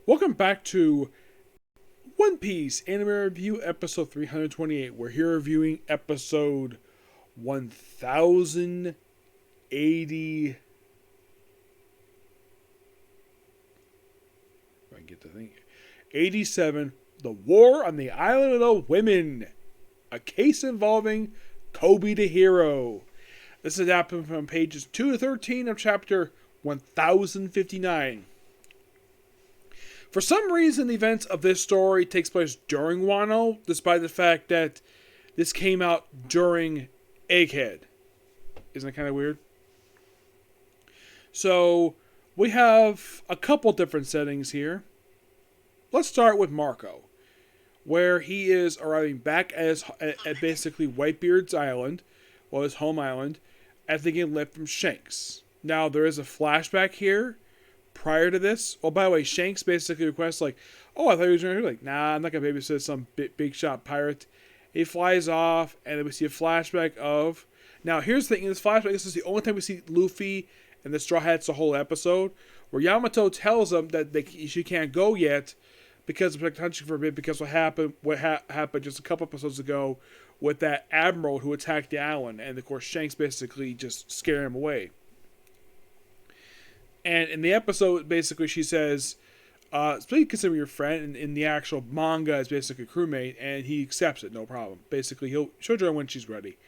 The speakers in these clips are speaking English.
Welcome back to One Piece Anime Review episode 328. We're here reviewing episode 1080. If I can get the thing. 87. The War on the Island of the Women. A case involving Koby the Hero. This is adapted from pages 2 to 13 of chapter 1059. For some reason, the events of this story takes place during Wano, despite the fact that this came out during Egghead. Isn't that kind of weird? So, we have a couple different settings here. Let's start with Marco, where he is arriving back at basically Whitebeard's island, well, his home island, after getting left from Shanks. Now, there is a flashback here. Prior to this, by the way, Shanks basically requests I thought he was going to nah, I'm not going to babysit some big shot pirate. He flies off, and then we see a flashback of. Now, here's the thing: in this flashback, this is the only time we see Luffy and the Straw Hats the whole episode, where Yamato tells them that she can't go yet because of protection for a bit, because what happened just a couple episodes ago with that admiral who attacked the island, and of course Shanks basically just scared him away. And in the episode, basically, she says, please consider your friend. And in the actual manga, is basically a crewmate, and he accepts it, no problem. Basically, she'll join when she's ready.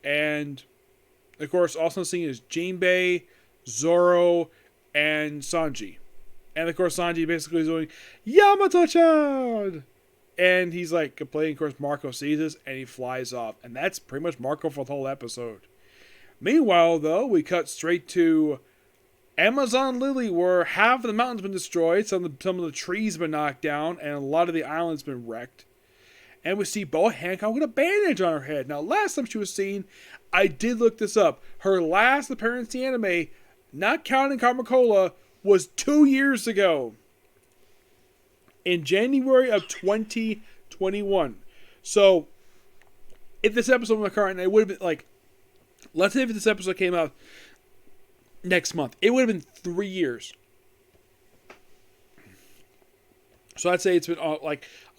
And, of course, also seen is Jinbei, Zoro, and Sanji. And, of course, Sanji basically is going, Yamato-chan! And he's complaining. Of course, Marco sees this, and he flies off. And that's pretty much Marco for the whole episode. Meanwhile, though, we cut straight to Amazon Lily, where half of the mountain's been destroyed, some of the trees been knocked down, and a lot of the island's been wrecked. And we see Boa Hancock with a bandage on her head. Now, last time she was seen, I did look this up. Her last appearance in the anime, not counting Carmicola, was 2 years ago. In January of 2021. So, if this episode was current, it would have been let's say if this episode came out next month, it would have been 3 years. So I'd say it's been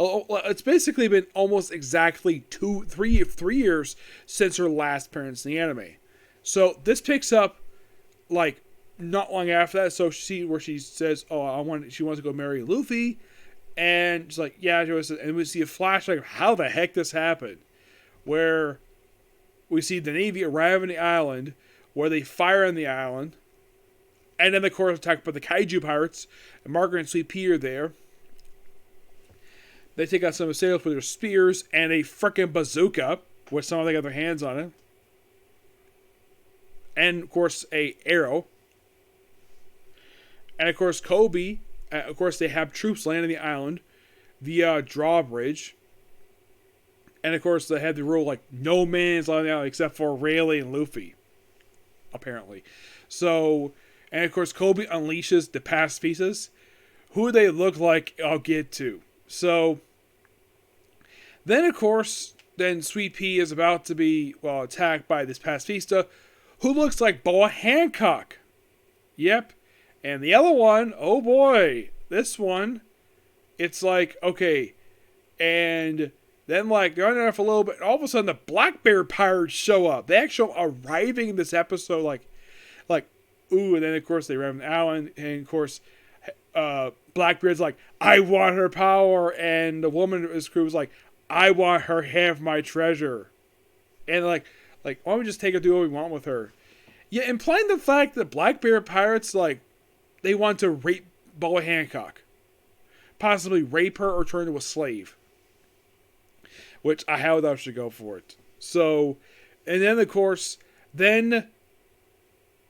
it's basically been almost exactly 3 years since her last appearance in the anime. So this picks up not long after that. So she says, she wants to go marry Luffy, and she's like, yeah, and we see a flashback of how the heck this happened, where we see the Navy arrive on the island, where they fire on the island, and then, of course, attacked by the Kaiju pirates, and Margaret and Sweet Pea are there. They take out some of the sailors with their spears and a frickin' bazooka, with some of them got their hands on it. And, of course, a arrow. And, of course, Koby, of course, they have troops land on the island via drawbridge. And, of course, they had the rule, no man's land on the island except for Rayleigh and Luffy. Apparently. So, and of course, Koby unleashes the past pieces. Who they look like, I'll get to. So, then of course, Sweet Pea is about to be, attacked by this pacifista, who looks like Boa Hancock. Yep. And the other one, oh boy, this one, it's okay. And then, they're on there for a little bit, and all of a sudden, the Black Bear pirates show up. They actually arriving in this episode, ooh, and then, of course, they arrive on the island, and, of course, Blackbeard's I want her power, and the woman of his crew was I want her half my treasure. And, why don't we just take her, do what we want with her? Yeah, implying the fact that Black Bear pirates, they want to rape Boa Hancock. Possibly rape her or turn her into a slave. Which I highly doubt should go for it. So, and then of course, then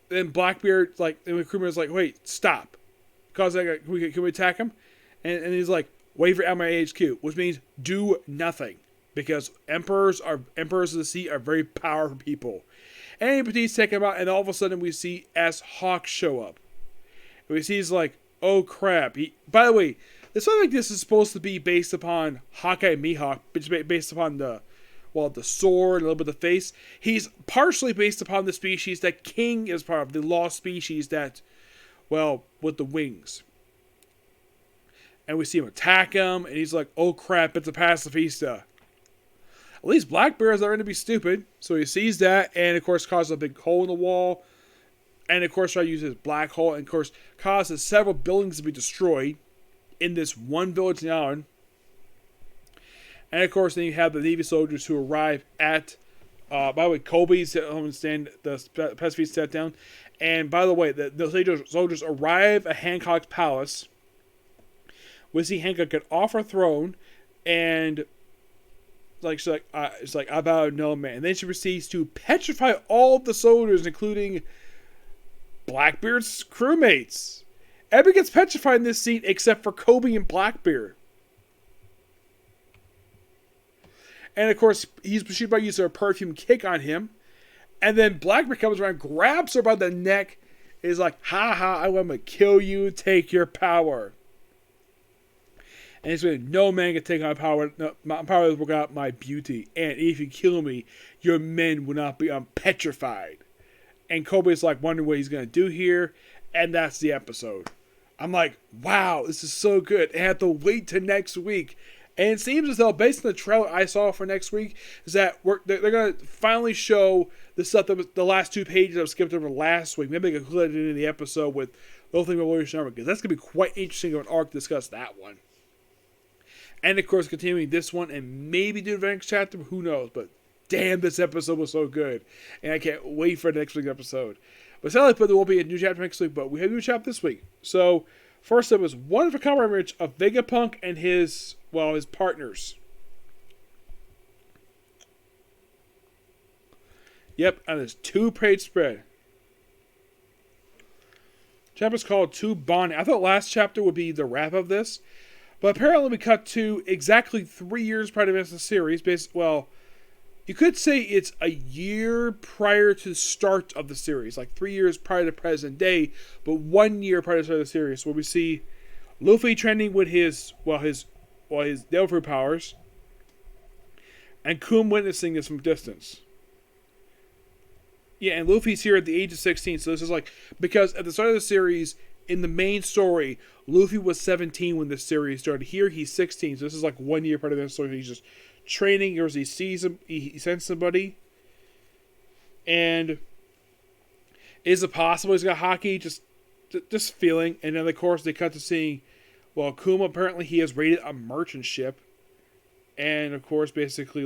Blackbeard, and the crewman's wait, stop. Because can we attack him? And he's wait for my HQ, which means do nothing. Because emperors of the sea are very powerful people. And he's taking him out, and all of a sudden we see S. Hawk show up. And we see he's oh crap. By the way, it's not this is supposed to be based upon Hawkeye and Mihawk, but it's based upon the sword, a little bit of the face. He's partially based upon the species that King is part of, the lost species that, with the wings. And we see him attack him, and he's like, oh crap, it's a pacifista. At least Blackbeard's not going to be stupid. So he sees that, and of course causes a big hole in the wall. And of course tries to use his black hole, and of course causes several buildings to be destroyed in this one village in the island. And of course then you have the Navy soldiers who arrive at, by the way, Koby's home and stand, the pacifist sat down. And by the way, the soldiers arrive at Hancock's palace. We see Hancock get off her throne, and she's like, it's like, I bow no man. And then she proceeds to petrify all of the soldiers, including Blackbeard's crewmates. Everybody gets petrified in this scene except for Koby and Blackbeard. And of course, she's about to use her perfume kick on him. And then Blackbeard comes around, grabs her by the neck, and is like, ha ha, I'm going to kill you, take your power. And he's like, no man can take my power. No, my power is work out my beauty. And if you kill me, your men will not be petrified. And Koby's like wondering what he's going to do here. And that's the episode. I'm like, wow, this is so good. I have to wait till next week. And it seems as though, based on the trailer I saw for next week, is that they're going to finally show the stuff that was the last 2 pages I skipped over last week. Maybe they can include it in the episode with the whole thing about Warrior Armor, because that's going to be quite interesting of an arc to discuss that one. And of course, continuing this one and maybe do the next chapter, who knows. But damn, this episode was so good. And I can't wait for the next week's episode. But sadly, there will be a new chapter next week, but we have a new chapter this week. So, first it was one of a cover image of Vegapunk and his partners. Yep, on this 2-page spread. Chapter's called To Bonney. I thought last chapter would be the wrap of this. But apparently we cut to exactly 3 years prior to the series. You could say it's a year prior to the start of the series. Like 3 years prior to present day, but 1 year prior to the start of the series. Where we see Luffy training with his devil fruit powers. And Coom witnessing this from distance. Yeah, and Luffy's here at the age of 16. So this is like, because at the start of the series, in the main story, Luffy was 17 when this series started. Here, he's 16. So this is like 1 year part of the story. He's just training, or he sees him, he sends somebody. And is it possible he's got hockey? Just feeling. And then, of course, they cut to seeing, Kuma, apparently he has raided a merchant ship. And, of course, basically,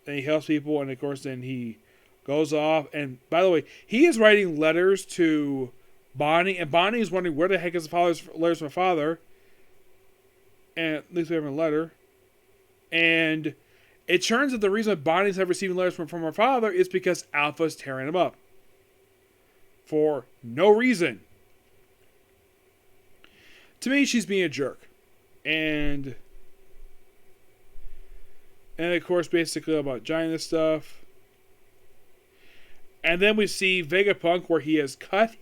and he helps people, and, of course, then he goes off. And, by the way, he is writing letters to Bonney, and Bonney is wondering where the heck is the letters from my father. And at least we have a letter. And it turns out the reason Bonnie's not receiving letters from her father is because Alpha's tearing him up. For no reason. To me, she's being a jerk. And of course, basically about giant this stuff. And then we see Vegapunk, where he has cut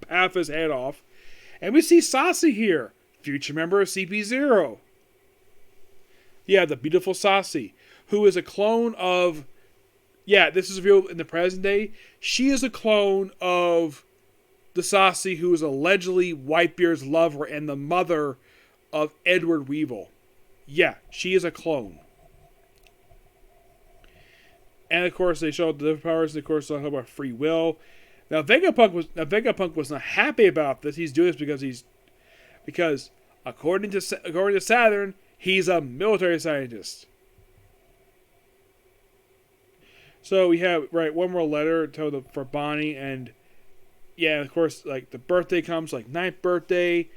half his head off. And we see Sassi here, future member of CP0. Yeah, the beautiful Sassi, who is a clone of... Yeah, this is revealed in the present day. She is a clone of the Sassi who is allegedly Whitebeard's lover and the mother of Edward Weevil. Yeah, she is a clone. And of course, they show the different powers. And of course, they talk about free will. Now, Vegapunk was not happy about this. He's doing this because according to Saturn, he's a military scientist. So we have one more letter for Bonney, and yeah, of course, the birthday comes, 9th birthday,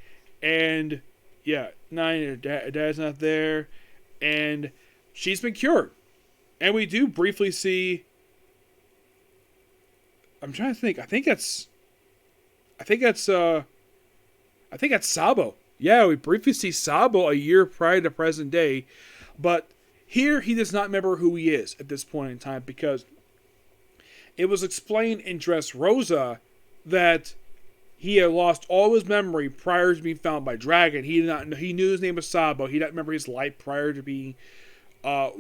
and yeah, 9, her dad's not there, and she's been cured. And we do briefly see, I'm trying to think, I think that's Sabo. Yeah, we briefly see Sabo a year prior to present day, but here he does not remember who he is at this point in time, because it was explained in Dressrosa that he had lost all his memory prior to being found by Dragon. He knew his name was Sabo. He didn't remember his life prior to being prior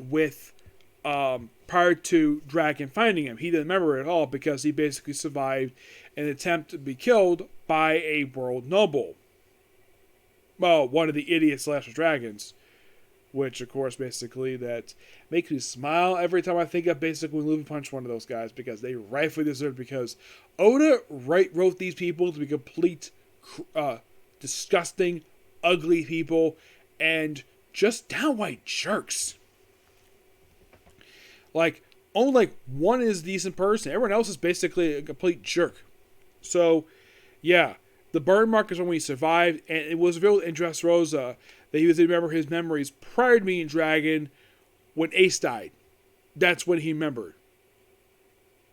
to Dragon finding him. He didn't remember it at all because he basically survived an attempt to be killed by a world noble. well, one of the idiots slash dragons, which of course basically that makes me smile every time I think of basically when Luffy punched one of those guys, because they rightfully deserve it, because Oda wrote these people to be complete disgusting, ugly people and just downright jerks. Like, only like one is a decent person. Everyone else is basically a complete jerk. So, yeah, the burn mark is when we survived, and it was revealed in Dressrosa that he was able to remember his memories prior to meeting Dragon when Ace died. That's when he remembered.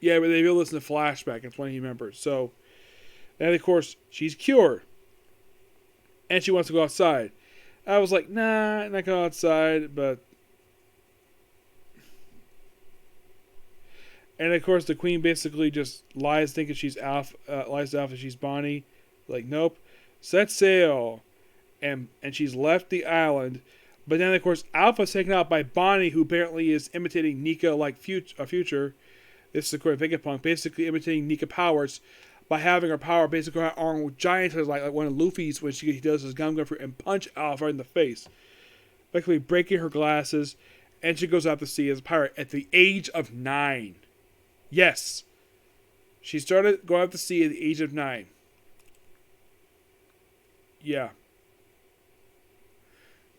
Yeah, but they revealed this in the flashback. That's when he remembered. So, and of course, she's cured. And she wants to go outside. I was like, nah, not go outside, but... And of course, the queen basically just lies, thinking she's Alpha, lies to Alpha, she's Bonney. Like, nope. Set sail. And she's left the island. But then, of course, Alpha's taken out by Bonney, who apparently is imitating Nika like Future. This is, of course, Vegapunk, basically imitating Nika powers by having her power basically her arm with giant like one of Luffy's when he does his gum fruit and punch Alpha in the face. Basically breaking her glasses. And she goes out to sea as a pirate at the age of 9. Yes. She started going out to sea at the age of 9. Yeah.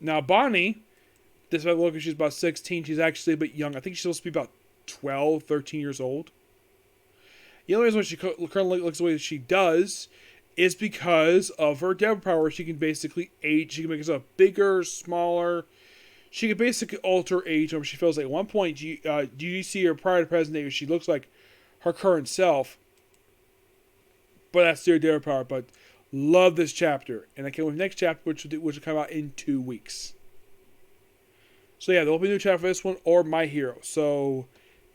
Now, Bonney, despite looking she's about 16, she's actually a bit young. I think she's supposed to be about 12, 13 years old. The only reason why she currently looks the way that she does is because of her devil power. She can basically age. She can make herself bigger, smaller. She can basically alter age. She feels like at one point, do you see her prior to present day, she looks like her current self. But that's their devil power. But love this chapter. And I can't wait for the next chapter, which will come out in 2 weeks. So yeah, there'll be a new chapter for this one or My Hero. So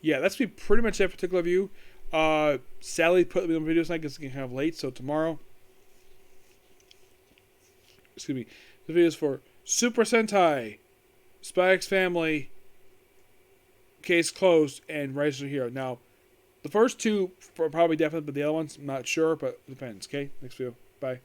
yeah, that's be pretty much that particular review. Sadly, put the videos tonight because it's getting kind of late. So tomorrow, excuse me, the videos for Super Sentai, Spy X Family, Case Closed, and Rise of the Hero. Now, the first two are probably definite, but the other ones, I'm not sure, but it depends. Okay, next video. Bye.